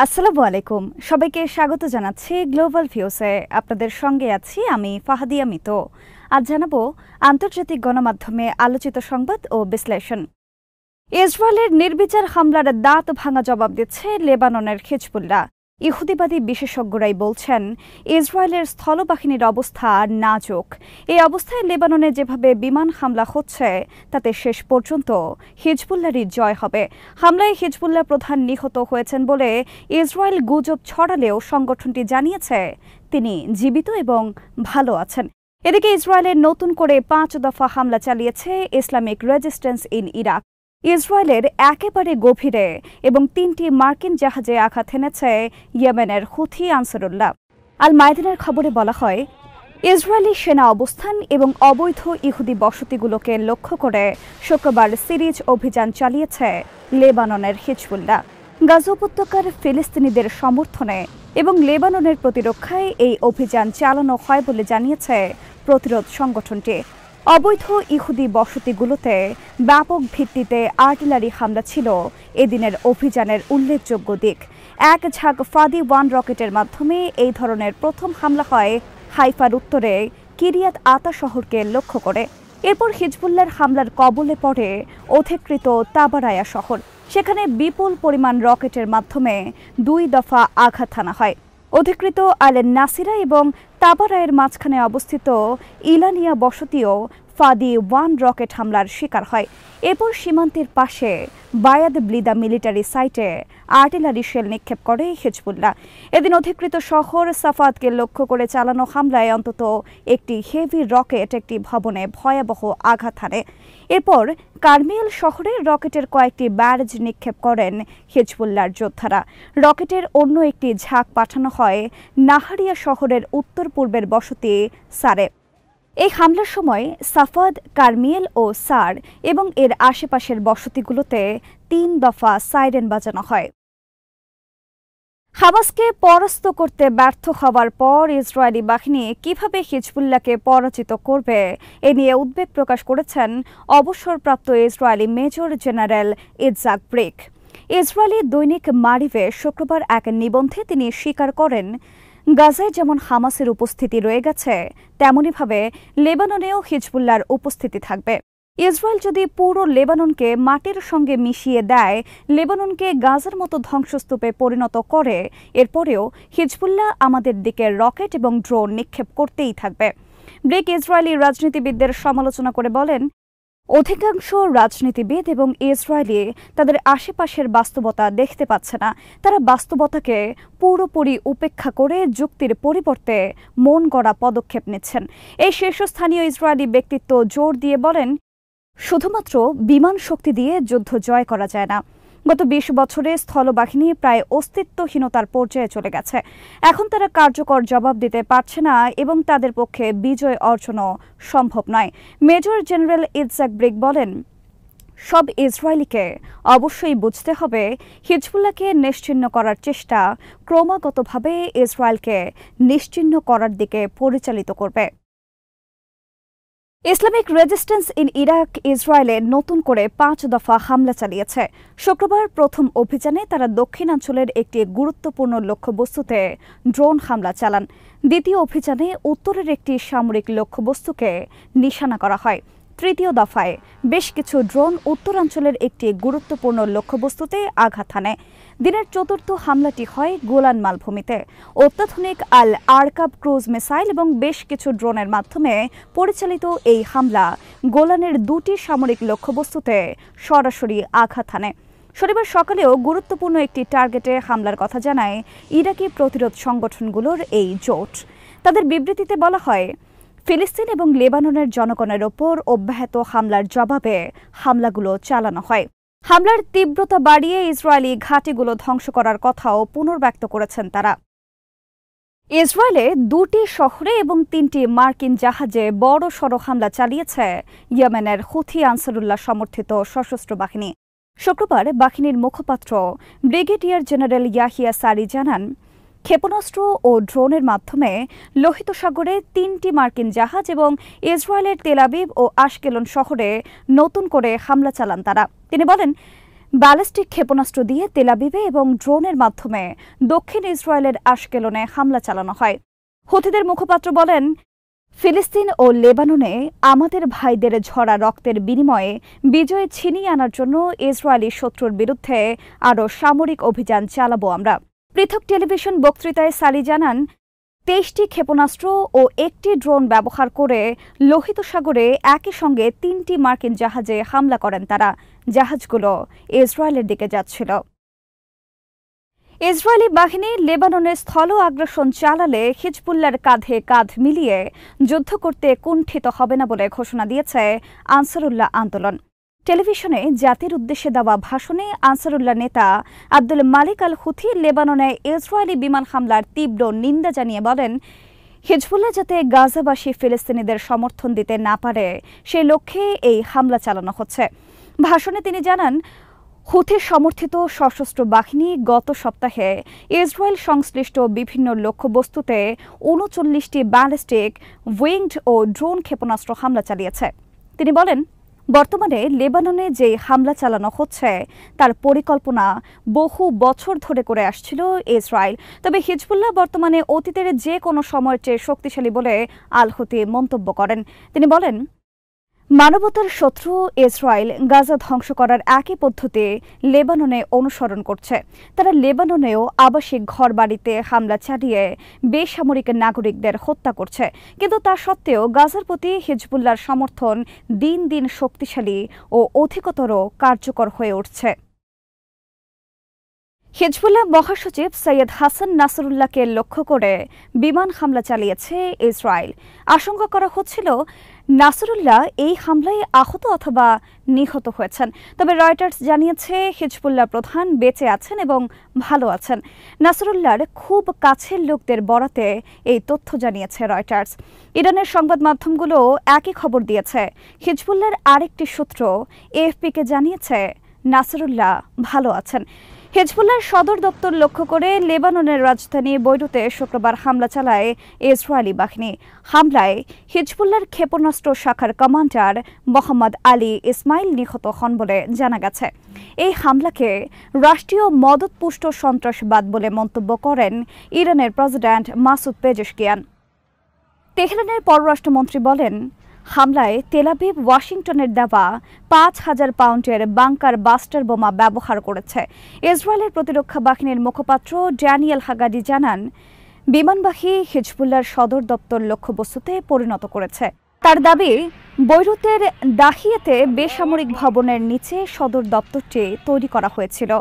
আসসালামু আলাইকুম, সবাইকে স্বাগত জানাচ্ছি গ্লোবাল ভিউসে। আপনাদের সঙ্গে আছি আমি ফাহাদিয়া মিতো। আজ জানাবো আন্তর্জাতিক গণমাধ্যমে আলোচিত সংবাদ ও বিশ্লেষণ। ইসরায়েলের নির্বিচার হামলার দাঁত ভাঙা জবাব দিচ্ছে লেবাননের হিজবুল্লাহ। ইহুদিবাদী বিশেষজ্ঞরাই বলছেন ইসরায়েলের স্থলবাহিনীর অবস্থা নাজুক। এই অবস্থায় লেবাননে যেভাবে বিমান হামলা হচ্ছে তাতে শেষ পর্যন্ত হিজবুল্লাহরই জয় হবে। হামলায় হিজবুল্লাহ প্রধান নিহত হয়েছেন বলে ইসরায়েল গুজব ছড়ালেও সংগঠনটি জানিয়েছে তিনি জীবিত এবং ভালো আছেন। এদিকে ইসরায়েলের নতুন করে 5 দফা হামলা চালিয়েছে ইসলামিক রেজিস্ট্যান্স ইন ইরাক। ইসরায়েলের একেবারে গভীরে এবং 3টি মার্কিন জাহাজে আঘাত হেনেছে ইয়েমেনের হুথি আনসারুল্লাহ। আল মায়দানের খবরে বলা হয়, ইসরায়েলি সেনা অবস্থান এবং অবৈধ ইহুদি বসতিগুলোকে লক্ষ্য করে শুক্রবার সিরিজ অভিযান চালিয়েছে লেবাননের হিজবুল্লাহ। গাজা উপত্যকার ফিলিস্তিনিদের সমর্থনে এবং লেবাননের প্রতিরক্ষায় এই অভিযান চালানো হয় বলে জানিয়েছে প্রতিরোধ সংগঠনটি। অবৈধ ইহুদি বসতিগুলোতে ব্যাপক ভিত্তিতে আর্টিলারি হামলা ছিল এদিনের অভিযানের উল্লেখযোগ্য দিক। এক ঝাঁক ফাদি-1 রকেটের মাধ্যমে এই ধরনের প্রথম হামলা হয় হাইফার উত্তরে কিরিয়াত আতা শহরকে লক্ষ্য করে। এরপর হিজবুল্লাহর হামলার কবলে পড়ে অধিকৃত তাবারায়া শহর। সেখানে বিপুল পরিমাণ রকেটের মাধ্যমে 2 দফা আঘাত হানা হয়। অধিকৃত আল নাসিরা এবং তাবারায়ের মাঝখানে অবস্থিত ইলানিয়া বসতিও ফাদি-1 রকেট হামলার শিকার হয়। এরপর সীমান্তের পাশে বায়াদ ব্লিদা মিলিটারি সাইটে আর্টিলারি শেল নিক্ষেপ করে হিজবুল্লাহ। এদিন অধিকৃত শহর সাফাদকে লক্ষ্য করে চালানো হামলায় অন্তত একটি হেভি রকেট একটি ভবনে ভয়াবহ আঘাত হানে। এরপর কারমিয়েল শহরে রকেটের কয়েকটি ব্যারেজ নিক্ষেপ করেন হিজবুল্লাহর যোদ্ধারা। রকেটের অন্য একটি ঝাঁক পাঠানো হয় নাহারিয়া শহরের উত্তর পূর্বের বসতি সারে। এই হামলার সময় সাফাদ, কারমিয়েল ও সার এবং এর আশেপাশের বসতিগুলোতে 3 দফা সাইরেন বাজানো হয়। হামাসকে পরাস্ত করতে ব্যর্থ হওয়ার পর ইসরায়েলি বাহিনী কিভাবে হিজবুল্লাহকে পরাজিত করবে এ নিয়ে উদ্বেগ প্রকাশ করেছেন অবসরপ্রাপ্ত Israeli major general Itzhak Brick. Israeli দৈনিক মারিভে শুক্রবার এক নিবন্ধে তিনি স্বীকার করেন, গাজায় যেমন হামাসের উপস্থিতি রয়ে গেছে তেমনইভাবে লেবাননেও হিজবুল্লাহর উপস্থিতি থাকবে। ইসরায়েল যদি পুরো লেবাননকে মাটির সঙ্গে মিশিয়ে দেয়, লেবাননকে গাজার মতো ধ্বংসস্তূপে পরিণত করে, এরপরেও হিজবুল্লাহ আমাদের দিকে রকেট এবং ড্রোন নিক্ষেপ করতেই থাকবে। ব্রিক ইসরায়েলি রাজনীতিবিদদের সমালোচনা করে বলেন, অধিকাংশ রাজনীতিবিদ এবং ইসরায়েলি তাদের আশেপাশের বাস্তবতা দেখতে পাচ্ছে না। তারা বাস্তবতাকে পুরোপুরি উপেক্ষা করে যুক্তির পরিবর্তে মন গড়া পদক্ষেপ নিচ্ছেন। এই শীর্ষস্থানীয় ইসরায়েলি ব্যক্তিত্ব জোর দিয়ে বলেন, শুধুমাত্র বিমান শক্তি দিয়ে যুদ্ধ জয় করা যায় না। গত 20 বছরে স্থলবাহিনী প্রায় অস্তিত্বহীনতার পর্যায়ে চলে গেছে। এখন তারা কার্যকর জবাব দিতে পারছে না এবং তাদের পক্ষে বিজয় অর্জনও সম্ভব নয়। মেজর জেনারেল ইটজাক ব্রিক বলেন, সব ইসরায়েলিকে অবশ্যই বুঝতে হবে হিজবুল্লাহকে নিশ্চিহ্ন করার চেষ্টা ক্রমাগতভাবে ইসরায়েলকে নিশ্চিহ্ন করার দিকে পরিচালিত করবে। ইসলামিক রেজিস্ট্যান্স ইন ইরাক ইসরায়েলে নতুন করে 5 দফা হামলা চালিয়েছে। শুক্রবার প্রথম অভিযানে তারা দক্ষিণাঞ্চলের একটি গুরুত্বপূর্ণ লক্ষ্যবস্তুতে ড্রোন হামলা চালান। দ্বিতীয় অভিযানে উত্তরের একটি সামরিক লক্ষ্যবস্তুকে নিশানা করা হয়। তৃতীয় দফায় বেশ কিছু ড্রোন উত্তরাঞ্চলের একটি গুরুত্বপূর্ণ লক্ষ্যবস্তুতে আঘাত হানে। দিনের চতুর্থ হামলাটি হয় গোলান মালভূমিতে। অত্যাধুনিক আল আরকাব ক্রুজ মিসাইল এবং বেশ কিছু ড্রোনের মাধ্যমে পরিচালিত এই হামলা গোলানের 2টি সামরিক লক্ষ্যবস্তুতে সরাসরি আঘাত হানে। শনিবার সকালেও গুরুত্বপূর্ণ একটি টার্গেটে হামলার কথা জানায় ইরাকি প্রতিরোধ সংগঠনগুলোর এই জোট। তাদের বিবৃতিতে বলা হয়, ফিলিস্তিন এবং লেবাননের জনগণের ওপর অব্যাহত হামলার জবাবে হামলাগুলো চালানো হয়। হামলার তীব্রতা বাড়িয়ে ইসরায়েলি ঘাঁটিগুলো ধ্বংস করার কথাও পুনর্ব্যক্ত করেছেন তারা। ইসরায়েলে 2টি শহরে এবং 3টি মার্কিন জাহাজে বড় সড় হামলা চালিয়েছে ইয়েমেনের হুথি আনসারুল্লাহ সমর্থিত সশস্ত্র বাহিনী। শুক্রবার বাহিনীর মুখপাত্র ব্রিগেডিয়ার জেনারেল ইয়াহিয়া সারি জানান, ক্ষেপণাস্ত্র ও ড্রোনের মাধ্যমে লোহিত সাগরে 3টি মার্কিন জাহাজ এবং ইসরায়েলের তেল আবিব ও আশকেলন শহরে নতুন করে হামলা চালান তারা। তিনি বলেন, ব্যালিস্টিক ক্ষেপণাস্ত্র দিয়ে তেল আবিবে এবং ড্রোনের মাধ্যমে দক্ষিণ ইসরায়েলের আশকেলনে হামলা চালানো হয়। হুথিদের মুখপাত্র বলেন, ফিলিস্তিন ও লেবাননে আমাদের ভাইদের ঝরা রক্তের বিনিময়ে বিজয় ছিনিয়ে আনার জন্য ইসরায়েলি শত্রুর বিরুদ্ধে আরও সামরিক অভিযান চালাবো আমরা। পৃথক টেলিভিশন বক্তৃতায় সালি জানান, ২৩টি ক্ষেপণাস্ত্র ও একটি ড্রোন ব্যবহার করে লোহিত সাগরে একই সঙ্গে ৩টি মার্কিন জাহাজে হামলা করেন তারা। জাহাজগুলো ইসরায়েলের দিকে যাচ্ছিল। ইসরায়েলি বাহিনী লেবাননে স্থল আগ্রাসন চালালে হিজবুল্লাহর কাঁধে কাঁধ মিলিয়ে যুদ্ধ করতে কুণ্ঠিত হবে না বলে ঘোষণা দিয়েছে আনসারুল্লাহ আন্দোলন। টেলিভিশনে জাতির উদ্দেশ্যে দেওয়া ভাষণে আনসারুল্লাহ নেতা আব্দুল মালিক আল হুথি লেবাননে ইসরায়েলি বিমান হামলার তীব্র নিন্দা জানিয়ে বলেন, হিজবুল্লাহ যাতে গাজাবাসী ফিলিস্তিনিদের সমর্থন দিতে না পারে সেই লক্ষ্যে এই হামলা চালানো হচ্ছে। ভাষণে তিনি জানান, হুথি সমর্থিত সশস্ত্র বাহিনী গত সপ্তাহে ইসরায়েল সংশ্লিষ্ট বিভিন্ন লক্ষ্যবস্তুতে ৩৯টি ব্যালিস্টিক, উইংড ও ড্রোন ক্ষেপণাস্ত্র হামলা চালিয়েছে। তিনি বলেন, বর্তমানে লেবাননে যে হামলা চালানো হচ্ছে তার পরিকল্পনা বহু বছর ধরে করে আসছিল ইসরায়েল। তবে হিজবুল্লাহ বর্তমানে অতীতের যে কোনো সময়ের চেয়ে শক্তিশালী বলে আল হুথি মন্তব্য করেন। তিনি বলেন, মানবতার শত্রু ইসরায়েল গাজা ধ্বংস করার একই পদ্ধতি লেবাননে অনুসরণ করছে। তারা লেবাননেও আবাসিক ঘরবাড়িতে হামলা চালিয়ে বেসামরিক নাগরিকদের হত্যা করছে। কিন্তু তা সত্ত্বেও গাজার প্রতি হিজবুল্লাহর সমর্থন দিন দিন শক্তিশালী ও অধিকতর কার্যকর হয়ে উঠছে। হিজবুল্লাহ মহাসচিব সৈয়দ হাসান নাসরুল্লাহকে লক্ষ্য করে বিমান হামলা চালিয়েছে ইসরায়েল। আশঙ্কা করা হচ্ছিল নাসরুল্লাহ এই হামলায় আহত অথবা নিহত হয়েছেন। তবে রয়টার্স জানিয়েছে হিজবুল্লাহ প্রধান বেঁচে আছেন এবং ভালো আছেন। নাসরুল্লাহর খুব কাছের লোকদের বরাতে এই তথ্য জানিয়েছে রয়টার্স। ইরানের সংবাদ মাধ্যমগুলো একই খবর দিয়েছে। হিজবুল্লাহর আরেকটি সূত্র এএফপিকে জানিয়েছে নাসরুল্লাহ ভালো আছেন। হিজবুল্লাহর সদর দপ্তর লক্ষ্য করে লেবাননের রাজধানী বৈরুতে শুক্রবার হামলা চালায় ইসরায়েলি বাহিনী। হামলায় হিজবুল্লাহর ক্ষেপণাস্ত্র শাখার কমান্ডার মোহাম্মদ আলী ইসমাইল নিহত হন বলে জানা গেছে। এই হামলাকে রাষ্ট্রীয় মদতপুষ্ট সন্ত্রাসবাদ বলে মন্তব্য করেন ইরানের প্রেসিডেন্ট মাসুদ পেজেশকিয়ান। তেহরানের পররাষ্ট্রমন্ত্রী বলেন, হামলায় তেল আবিব ওয়াশিংটনের দেওয়া ৫,০০০ পাউন্ডের বাংকার বাস্টার বোমা ব্যবহার করেছে। ইসরায়েলের প্রতিরক্ষা বাহিনীর মুখপাত্র ড্যানিয়েল হাগাডি জানান, বিমানবাহী হিজবুল্লাহর সদর দপ্তর লক্ষ্যবস্তুতে পরিণত করেছে। তার দাবি, বৈরুতের দাহিয়েতে বেসামরিক ভবনের নিচে সদর দপ্তরটি তৈরি করা হয়েছিল।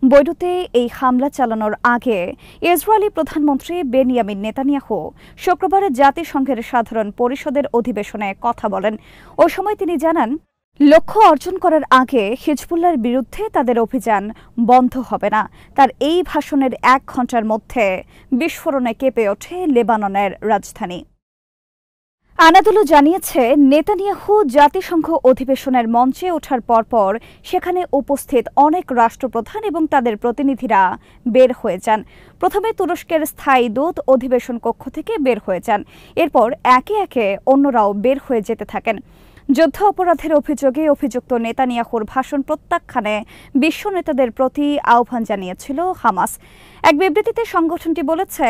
বৈরুতে এই হামলা চালানোর আগে ইসরায়েলি প্রধানমন্ত্রী বেনিয়ামিন নেতানিয়াহু শুক্রবার জাতিসংঘের সাধারণ পরিষদের অধিবেশনে কথা বলেন। ওই সময় তিনি জানান, লক্ষ্য অর্জন করার আগে হিজবুল্লাহর বিরুদ্ধে তাদের অভিযান বন্ধ হবে না। তার এই ভাষণের ১ ঘণ্টার মধ্যে বিস্ফোরণে কেঁপে ওঠে লেবাননের রাজধানী। আনাদোলু জানিয়েছে, নেতানিয়াহু জাতিসংঘ অধিবেশনের মঞ্চে ওঠার পরপর সেখানে উপস্থিত অনেক রাষ্ট্রপ্রধান এবং তাদের প্রতিনিধিরা বের হয়ে যান। প্রথমে তুরস্কের স্থায়ী দূত অধিবেশন কক্ষ থেকে বের হয়ে যান। এরপর একে একে অন্যরাও বের হয়ে যেতে থাকেন। যুদ্ধ অপরাধের অভিযোগে অভিযুক্ত নেতানিয়াহুর ভাষণ প্রত্যাখ্যানে বিশ্ব নেতাদের প্রতি আহ্বান জানিয়েছিল হামাস। এক বিবৃতিতে সংগঠনটি বলেছে,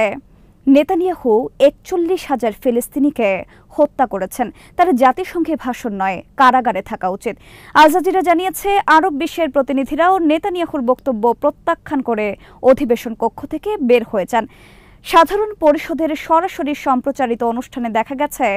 নেতানিয়াহু ৪১,০০০ ফিলিস্তিনিকে হত্যা করেছেন। তারা জাতিসংঘে ভাষণ নয়, কারাগারে থাকা উচিত। আল জাজিরা জানিয়েছে, আরব বিশ্বের প্রতিনিধিরাও নেতানিয়াহুর বক্তব্য প্রত্যাখ্যান করে অধিবেশন কক্ষ থেকে বের হয়ে যান। সাধারণ পরিষদের সরাসরি সম্প্রচারিত অনুষ্ঠানে দেখা গেছে,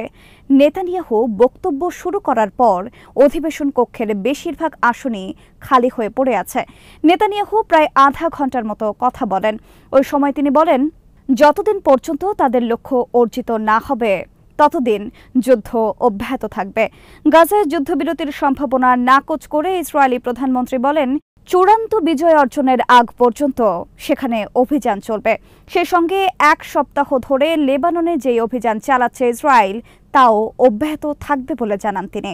নেতানিয়াহু বক্তব্য শুরু করার পর অধিবেশন কক্ষের বেশিরভাগ আসনই খালি হয়ে পড়ে আছে। নেতানিয়াহু প্রায় আধা ঘণ্টার মতো কথা বলেন। ওই সময় তিনি বলেন, যতদিন পর্যন্ত তাদের লক্ষ্য অর্জিত না হবে ততদিন যুদ্ধ অব্যাহত থাকবে। গাজায় যুদ্ধবিরতির সম্ভাবনা নাকচ করে ইসরায়েলি প্রধানমন্ত্রী বলেন, চূড়ান্ত বিজয় অর্জনের আগ পর্যন্ত সেখানে অভিযান চলবে। সেই সঙ্গে ১ সপ্তাহ ধরে লেবাননে যে অভিযান চালাচ্ছে ইসরায়েল তাও অব্যাহত থাকবে বলে জানান তিনি।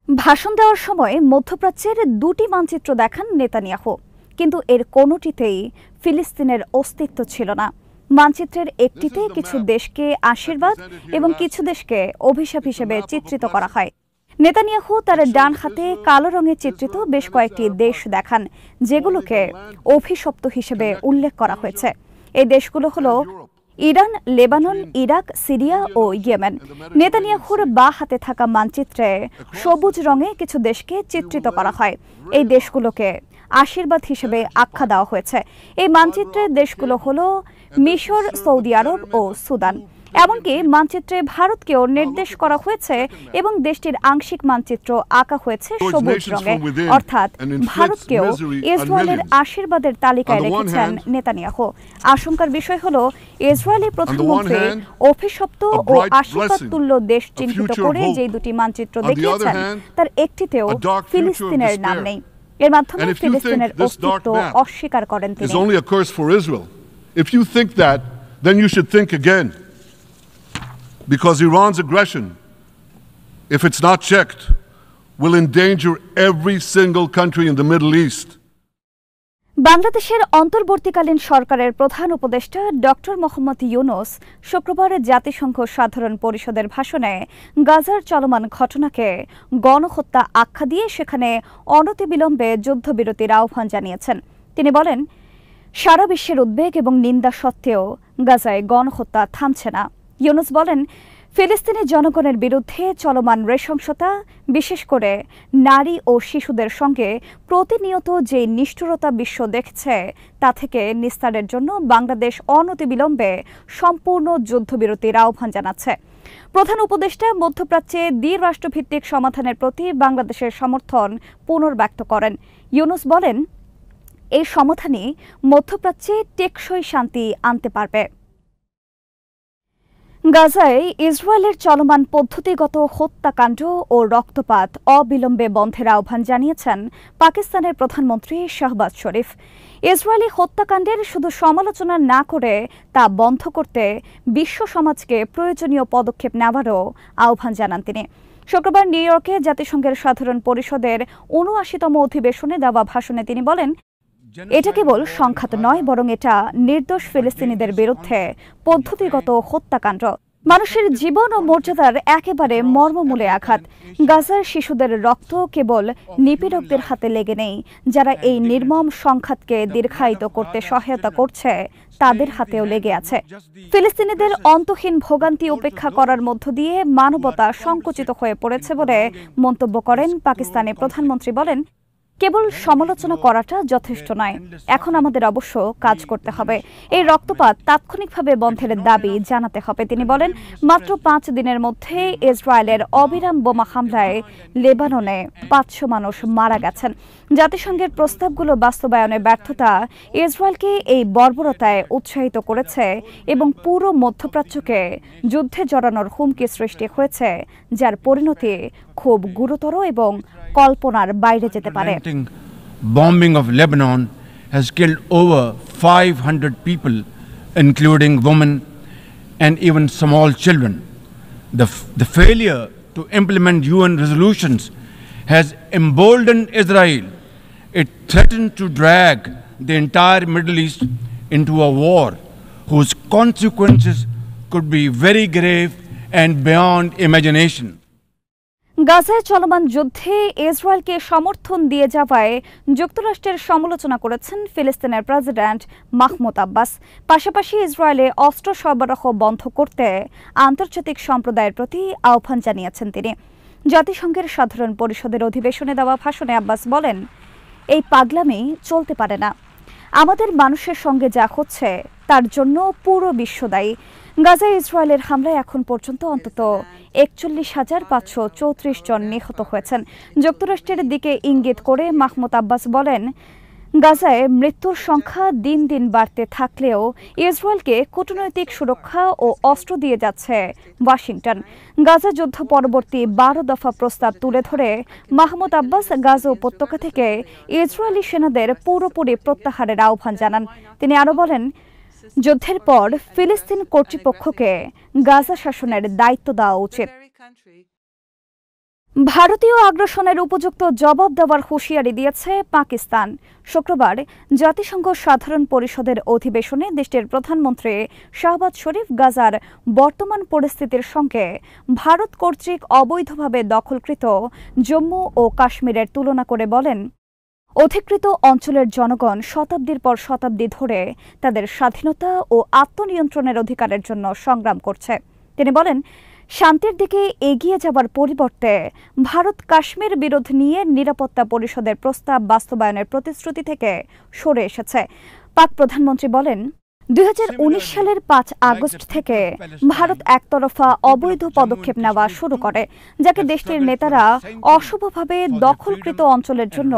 ভাষণ দেওয়ার সময় মধ্যপ্রাচ্যের ২টি মানচিত্র দেখান নেতানিয়াহু, কিন্তু এর কোনোটিতেই ফিলিস্তিনের অস্তিত্ব ছিল না। মানচিত্রের একটিতে কিছু দেশকে আশীর্বাদ এবং কিছু দেশকে অভিশাপ হিসেবে চিত্রিত করা হয়। নেতানিয়াহু তার ডান হাতে কালো রঙে চিত্রিত বেশ কয়েকটি দেশ দেখান, যেগুলোকে অভিশপ্ত হিসেবে উল্লেখ করা হয়েছে। এই দেশগুলো হলো ইরান, লেবানন, ইরাক, সিরিয়া ও ইয়েমেন। নেতানিয়াহুর বাঁ হাতে থাকা মানচিত্রে সবুজ রঙে কিছু দেশকে চিত্রিত করা হয়। এই দেশগুলোকে আশীর্বাদ হিসেবে আখ্যা দেওয়া হয়েছে। এই মানচিত্রের দেশগুলো হলো মিশর, সৌদি আরব ও সুদান। এমনকি মানচিত্রে ভারতকেও নির্দেশ করা হয়েছে এবং দেশটির আংশিক মানচিত্র আঁকা হয়েছে সবুজ রঙে, অর্থাৎ ভারতকেও ইসরায়েলের আশীর্বাদের তালিকায় রেখেছেন নেতানিয়াহু। আশঙ্কার বিষয় হলো ইসরায়েলি প্রধানমন্ত্রী অভিশপ্ত ও আশীর্বাদ তুল্য দেশ চিহ্নিত করে যে দুটি মানচিত্র দেখিয়েছেন তার একটিতেও ফিলিস্তিনের নাম নেই। এর মাধ্যমে ফিলিস্তিনের অস্তিত্ব অস্বীকার করেন তিনি। If you think that, then you should think again. Because Iran's aggression, if it's not checked, will endanger every single country in the Middle East. বাংলাদেশের অন্তর্বর্তীকালীন সরকারের প্রধান উপদেষ্টা ডক্টর মোহাম্মদ ইউনূস শুক্রবার জাতিসংঘ সাধারণ পরিষদের ভাষণে গাজার চলমান ঘটনাকে গণহত্যা আখ্যা দিয়ে সেখানে অনতিবিলম্বে যুদ্ধবিরতির আহ্বান জানিয়েছেন। তিনি বলেন, সারা বিশ্বের উদ্বেগ এবং নিন্দা সত্ত্বেও গাজায় গণহত্যা থামছে না। ইউনূস বলেন, ফিলিস্তিনি জনগণের বিরুদ্ধে চলমান নৃশংসতা, বিশেষ করে নারী ও শিশুদের সঙ্গে প্রতিনিয়ত যে নিষ্ঠুরতা বিশ্ব দেখছে তা থেকে নিস্তারের জন্য বাংলাদেশ অনতিবিলম্বে সম্পূর্ণ যুদ্ধবিরতির আহ্বান জানাচ্ছে। প্রধান উপদেষ্টা মধ্যপ্রাচ্যে দ্বিরাষ্ট্রভিত্তিক সমাধানের প্রতি বাংলাদেশের সমর্থন পুনর্ব্যক্ত করেন। ইউনূস বলেন, এই সমাধানই মধ্যপ্রাচ্যে টেকসই শান্তি আনতে পারবে। গাজায় ইসরায়েলের চলমান পদ্ধতিগত হত্যাকাণ্ড ও রক্তপাত অবিলম্বে বন্ধের আহ্বান জানিয়েছেন পাকিস্তানের প্রধানমন্ত্রী শাহবাজ শরীফ। ইসরায়েলি হত্যাকাণ্ডের শুধু সমালোচনা না করে তা বন্ধ করতে বিশ্ব সমাজকে প্রয়োজনীয় পদক্ষেপ নেওয়ারও আহ্বান জানান তিনি। শুক্রবার নিউ ইয়র্কে জাতিসংঘের সাধারণ পরিষদের ৭৯তম অধিবেশনে দেওয়া ভাষণে তিনি বলেন, এটা কেবল সংখ্যাত নয়, বরং এটা নির্দোষ ফিলিস্তিনিদের বিরুদ্ধে পদ্ধতিগত হত্যাকাণ্ড, মানুষের জীবন ও মর্যাদার একেবারে মর্মমূলে আঘাত। গাজার শিশুদের রক্ত কেবল নিপীড়কদের হাতে লেগে নেই, যারা এই নির্মম সংঘাতকে দীর্ঘায়িত করতে সহায়তা করছে তাদের হাতেও লেগে আছে। ফিলিস্তিনিদের অন্তহীন ভোগান্তি উপেক্ষা করার মধ্য দিয়ে মানবতা সংকুচিত হয়ে পড়েছে বলে মন্তব্য করেন পাকিস্তানের প্রধানমন্ত্রী। বলেন, কেবল সমালোচনা করাটা যথেষ্ট নয়, এখন আমাদের অবশ্য কাজ করতে হবে। এই রক্তপাত তাৎক্ষণিকভাবে বন্ধের দাবি জানাতে হবে। তিনি বলেন, মাত্র ৫ দিনের মধ্যে ইসরায়েলের অবিরাম বোমা হামলায় লেবাননে ৫০০ মানুষ মারা গেছেন। জাতিসংঘের প্রস্তাবগুলো বাস্তবায়নের ব্যর্থতা ইসরায়েলকে এই বর্বরতায় উৎসাহিত করেছে এবং পুরো মধ্যপ্রাচ্যকে যুদ্ধে জড়ানোর হুমকি সৃষ্টি হয়েছে, যার পরিণতি খুব গুরুতর এবং কল্পনার বাইরে যেতে পারে। Bombing of Lebanon has killed over 500 people, including women and even small children. The failure to implement UN resolutions has emboldened Israel. It threatens to drag the entire Middle East into a war whose consequences could be very grave and beyond imagination. গাজায় চলমান যুদ্ধে ইসরায়েলকে সমর্থন দিয়ে যাওয়ায় যুক্তরাষ্ট্রের সমালোচনা করেছেন ফিলিস্তিনের প্রেসিডেন্ট মাহমুদ আব্বাস। পাশাপাশি ইসরায়েলে অস্ত্র সরবরাহ বন্ধ করতে আন্তর্জাতিক সম্প্রদায়ের প্রতি আহ্বান জানিয়েছেন তিনি। জাতিসংঘের সাধারণ পরিষদের অধিবেশনে দেওয়া ভাষণে আব্বাস বলেন, এই পাগলামি চলতে পারে না। আমাদের মানুষের সঙ্গে যা হচ্ছে তার জন্য পুরো বিশ্ব দায়ী। গাজায় ইসরায়েলের হামলায় এখন পর্যন্ত অন্তত ৪১,৫৩৪ জন নিহত হয়েছেন। যুক্তরাষ্ট্রের দিকে ইঙ্গিত করে মাহমুদ আব্বাস বলেন, গাজায় মৃত্যুর সংখ্যা দিন দিন বাড়তে থাকলেও ইসরায়েলকে কূটনৈতিক সুরক্ষা ও অস্ত্র দিয়ে যাচ্ছে ওয়াশিংটন। গাজা যুদ্ধ পরবর্তী ১২ দফা প্রস্তাব তুলে ধরে মাহমুদ আব্বাস গাজা উপত্যকা থেকে ইসরায়েলি সেনাদের পুরোপুরি প্রত্যাহারের আহ্বান জানান। তিনি আরও বলেন, যুদ্ধের পর ফিলিস্তিন কর্তৃপক্ষকে গাজা শাসনের দায়িত্ব দেওয়া উচিত। ভারতীয় আগ্রাসনের উপযুক্ত জবাব দেওয়ার হুঁশিয়ারি দিয়েছে পাকিস্তান। শুক্রবার জাতিসংঘ সাধারণ পরিষদের অধিবেশনে দেশটির প্রধানমন্ত্রী শাহবাজ শরীফ গাজার বর্তমান পরিস্থিতির সঙ্গে ভারত কর্তৃক অবৈধভাবে দখলকৃত জম্মু ও কাশ্মীরের তুলনা করে বলেন, অধিকৃত অঞ্চলের জনগণ শতাব্দীর পর শতাব্দী ধরে তাদের স্বাধীনতা ও আত্মনিয়ন্ত্রণের অধিকারের জন্য সংগ্রাম করছে। তিনি বলেন, শান্তির দিকে এগিয়ে যাওয়ার পরিবর্তে ভারত কাশ্মীর বিরোধ নিয়ে নিরাপত্তা পরিষদের প্রস্তাব বাস্তবায়নের প্রতিশ্রুতি থেকে সরে এসেছে। পাক প্রধানমন্ত্রী বলেন, 2019 সালের 5 আগস্ট থেকে ভারত একতরফা অবৈধ পদক্ষেপ নেওয়া শুরু করে, যাকে দেশটির নেতারা অশুভভাবে দখলকৃত অঞ্চলের জন্য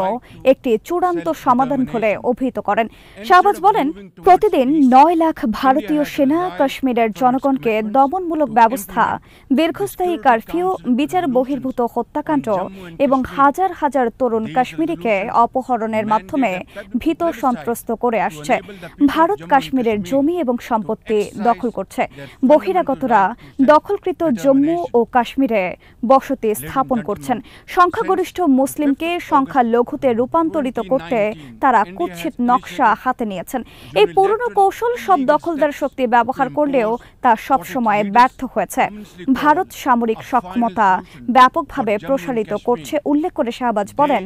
একটি চূড়ান্ত সমাধান বলে অভিহিত করেন। শাহবাজ বলেন, প্রতিদিন 9 লাখ ভারতীয় সেনা কাশ্মীরের জনগণকে দমনমূলক ব্যবস্থা, দীর্ঘস্থায়ী কারফিউ, বিচার বহির্ভূত হত্যাকাণ্ড এবং হাজার হাজার তরুণ কাশ্মীরিকে অপহরণের মাধ্যমে ভীত সন্ত্রস্ত করে আসছে। ভারত কাশ্মীরের জমি এবং সম্পত্তি দখল করছে। বহিরাগতরা দখলকৃত জম্মু ও কাশ্মীরে বসতি স্থাপন করছেন। সংখ্যাগরিষ্ঠ মুসলিমকে সংখ্যালঘুতে রূপান্তরিত করতে তারা কুৎসিত নকশা হাতে নিয়েছেন। এই পুরনো কৌশল সব দখলদার শক্তি ব্যবহার করলেও তা সবসময় ব্যর্থ হয়েছে। ভারত সামরিক সক্ষমতা ব্যাপকভাবে প্রসারিত করছে উল্লেখ করে শাহবাজ বলেন,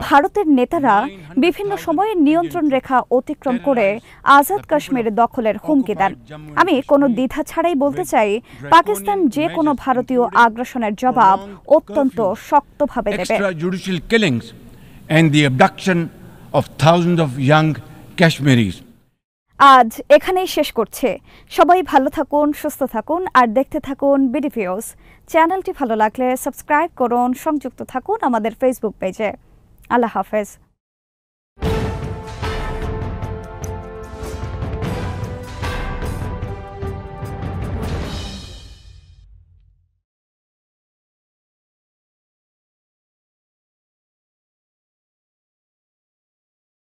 ভারতের নেতারা বিভিন্ন সময়ে নিয়ন্ত্রণ রেখা অতিক্রম করে আজাদ কাশ্মীর দখলের হুমকি দেন। আমি কোনো দ্বিধা ছাড়াই বলতে চাই, পাকিস্তান যে কোনো ভারতীয় আগ্রাসনের জবাব অত্যন্ত শক্তভাবে দেবে। Extrajudicial killings and the abduction of thousands of young Kashmiris. আজ এখানেই শেষ করছে। সবাই ভালো থাকুন, সুস্থ থাকুন আর দেখতে থাকুন বিডি ভিউজ। চ্যানেলটি ভালো লাগলে সাবস্ক্রাইব করুন, সংযুক্ত থাকুন আমাদের ফেসবুক পেজে। আল্লাহ হাফেজ।